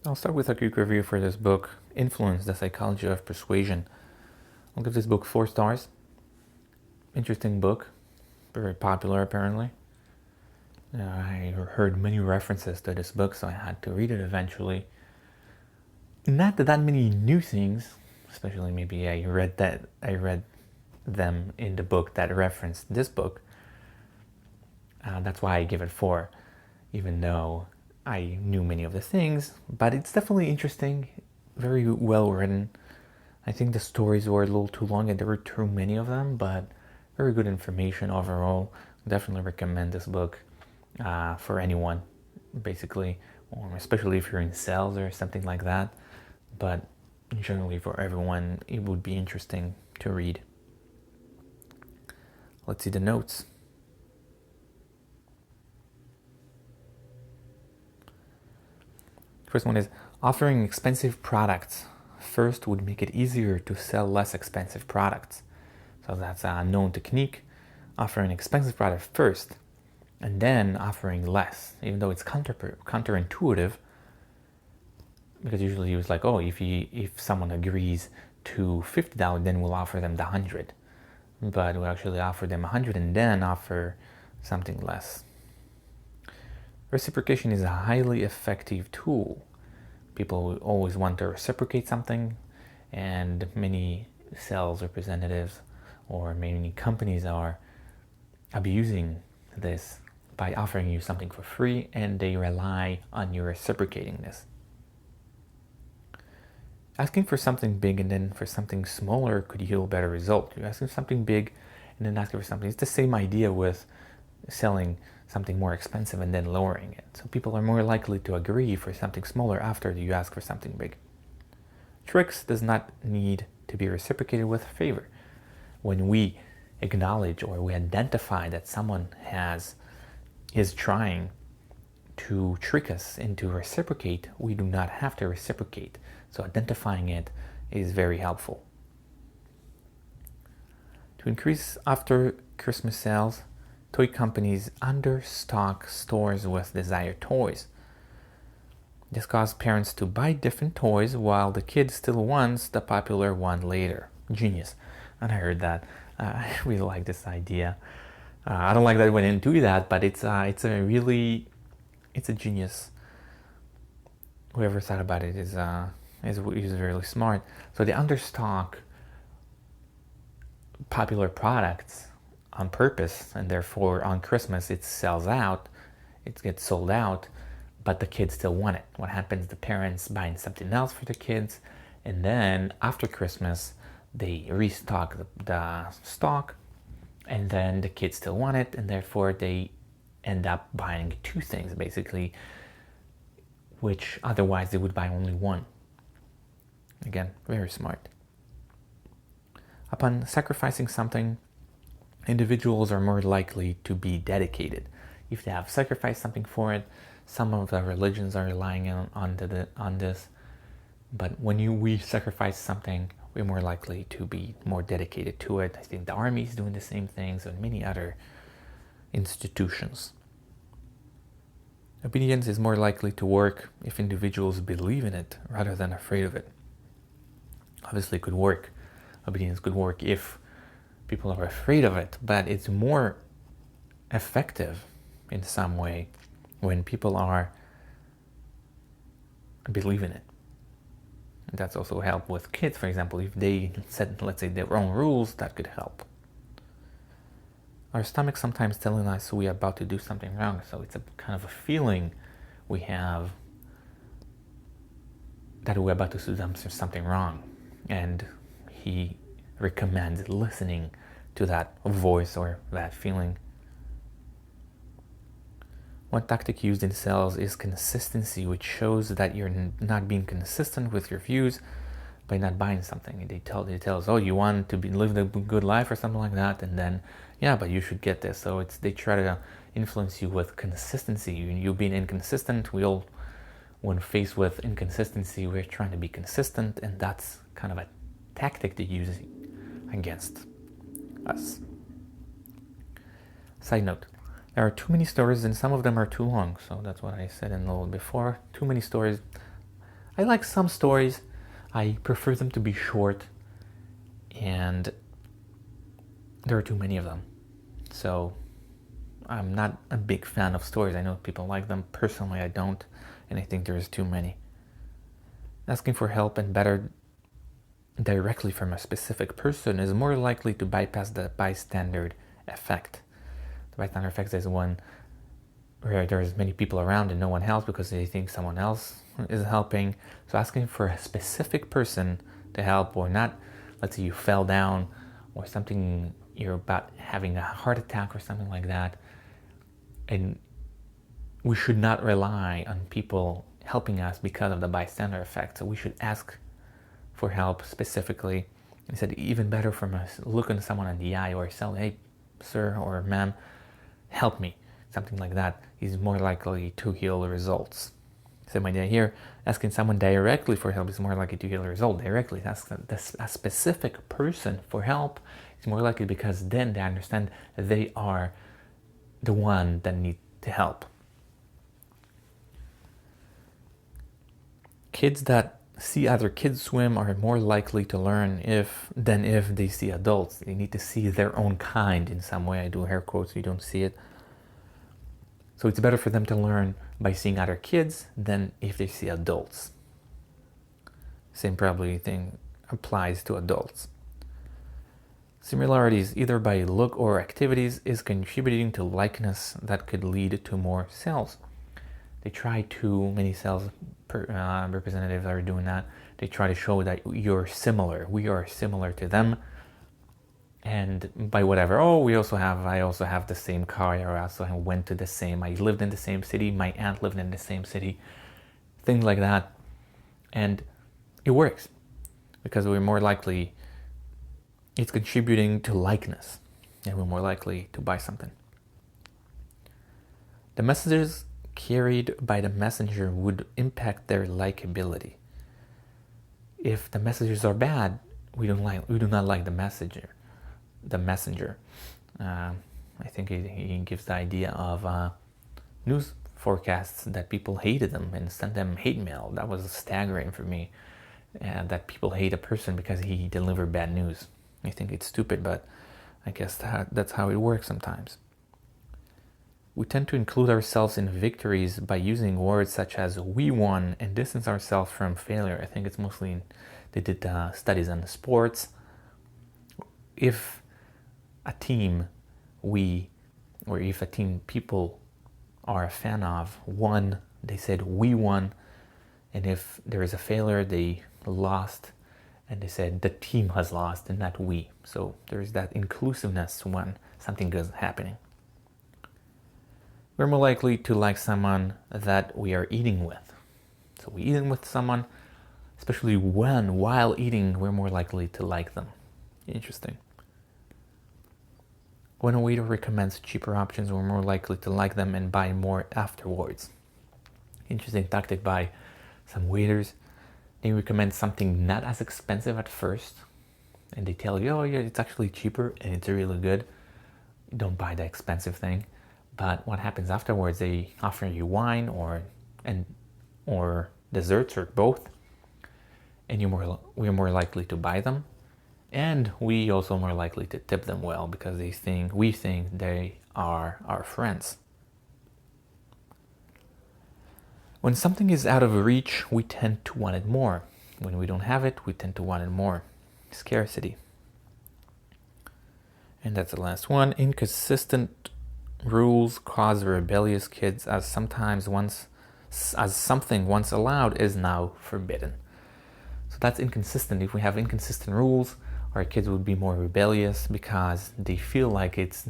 I'll start with a quick review for this book, Influence, The Psychology of Persuasion. I'll give this book 4 stars. Interesting book, very popular apparently. I heard many references to this book, so I had to read it eventually. Not that many new things, especially maybe I read them in the book that referenced this book. That's why I give it 4, even though I knew many of the things, but it's definitely interesting, very well written. I think the stories were a little too long and there were too many of them, but very good information overall. Definitely recommend this book for anyone, basically, or especially if you're in sales or something like that. But generally for everyone, it would be interesting to read. Let's see the notes. First one is, offering expensive products first would make it easier to sell less expensive products. So that's a known technique. Offering expensive product first and then offering less, even though it's counterintuitive, because usually it's like, oh, if someone agrees to $50, then we'll offer them the 100, but we'll actually offer them 100 and then offer something less. Reciprocation is a highly effective tool. People always want to reciprocate something, and many sales representatives or many companies are abusing this by offering you something for free, and they rely on you reciprocating this. Asking for something big and then for something smaller could yield a better result. You're asking for something big and then asking for something. It's the same idea with selling something more expensive and then lowering it. So people are more likely to agree for something smaller after you ask for something big. Tricks does not need to be reciprocated with favor. When we acknowledge or we identify that someone is trying to trick us into reciprocate, we do not have to reciprocate. So identifying it is very helpful. To increase after Christmas sales, toy companies understock stores with desired toys. This causes parents to buy different toys while the kid still wants the popular one later. Genius. And I heard that. I really like this idea. I don't like that when they do that, but it's a genius. Whoever thought about it is really smart. So they understock popular products on purpose, and therefore on Christmas it sells out, it gets sold out, but the kids still want it. What happens? The parents buying something else for the kids, and then after Christmas they restock the stock, and then the kids still want it, and therefore they end up buying 2 things basically, which otherwise they would buy only one. Again, very smart. Upon sacrificing something, individuals are more likely to be dedicated. If they have sacrificed something for it, some of the religions are relying on this, but when we sacrifice something, we're more likely to be more dedicated to it. I think the army is doing the same things and many other institutions. Obedience is more likely to work if individuals believe in it rather than afraid of it. Obviously, it could work. Obedience could work if people are afraid of it, but it's more effective in some way when people believe in it. And that's also help with kids, for example. If they set, let's say, their own rules, that could help. Our stomach sometimes telling us we are about to do something wrong, so it's a kind of a feeling we have that we're about to do something wrong, and he recommends listening to that voice or that feeling. One tactic used in sales is consistency, which shows that you're not being consistent with your views by not buying something. They tell us, oh, you want to live a good life or something like that, and then, yeah, but you should get this. So they try to influence you with consistency. You being inconsistent, when faced with inconsistency, we're trying to be consistent, and that's kind of a tactic they use against us. Side note, there are too many stories and some of them are too long, so that's what I said in the little before. Too many stories I like some stories. I prefer them to be short, and there are too many of them. So I'm not a big fan of stories. I know people like them. Personally, I don't, and I think there's too many. Asking for help and better directly from a specific person is more likely to bypass the bystander effect. The bystander effect is one where there's many people around and no one helps because they think someone else is helping. So asking for a specific person to help, or not, let's say you fell down or something, you're about having a heart attack or something like that, and we should not rely on people helping us because of the bystander effect. So we should ask for help specifically. Instead, even better from us looking someone in the eye or saying, hey, sir or ma'am, help me, something like that, is more likely to yield results. Same idea here. Asking someone directly for help is more likely to yield a result. Directly ask a specific person for help is more likely, because then they understand they are the one that need to help. Kids that see other kids swim are more likely to learn than if they see adults. They need to see their own kind in some way. I do air quotes so you don't see it. So it's better for them to learn by seeing other kids than if they see adults. Same probably thing applies to adults. Similarities, either by look or activities, is contributing to likeness that could lead to more sales. They try to, many sales representatives are doing that. They try to show that you're similar. We are similar to them. And by whatever, I also have the same car, or I also went to the same, I lived in the same city, my aunt lived in the same city, things like that. And it works because we're more likely, it's contributing to likeness, and we're more likely to buy something. The messages carried by the messenger would impact their likability. If the messages are bad, we do not like the messenger. I think he gives the idea of news forecasts that people hated them and sent them hate mail. That was staggering for me, that people hate a person because he delivered bad news. I think it's stupid, but I guess that's how it works sometimes. We tend to include ourselves in victories by using words such as "we won" and distance ourselves from failure. I think it's mostly, they did studies on sports. If a team if a team people are a fan of won, they said "we won," and if there is a failure, they lost, and they said the team has lost and not we. So there's that inclusiveness when something good is happening. We're more likely to like someone that we are eating with. So we eating with someone, especially while eating, we're more likely to like them. Interesting. When a waiter recommends cheaper options, we're more likely to like them and buy more afterwards. Interesting tactic by some waiters. They recommend something not as expensive at first, and they tell you, oh yeah, it's actually cheaper and it's really good. Don't buy the expensive thing. But what happens afterwards, they offer you wine or desserts or both, and we're more likely to buy them, and we also more likely to tip them well because we think they are our friends. When something is out of reach, we tend to want it more. When we don't have it, we tend to want it more. Scarcity. And that's the last one. Inconsistent rules cause rebellious kids, as something once allowed is now forbidden. So that's inconsistent. If we have inconsistent rules, our kids would be more rebellious because they feel like it's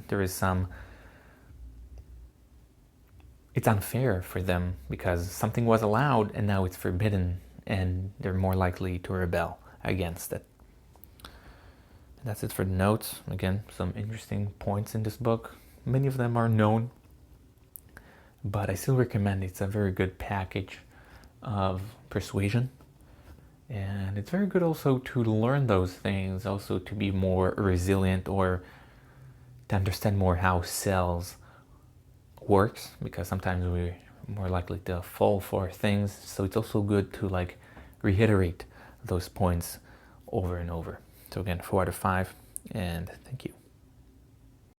unfair for them because something was allowed and now it's forbidden, and they're more likely to rebel against it. And that's it for the notes. Again, some interesting points in this book. Many of them are known, but I still recommend it. It's a very good package of persuasion, and it's very good also to learn those things, also to be more resilient or to understand more how sales works, because sometimes we're more likely to fall for things. So it's also good to reiterate those points over and over. So again, 4 out of 5, and thank you.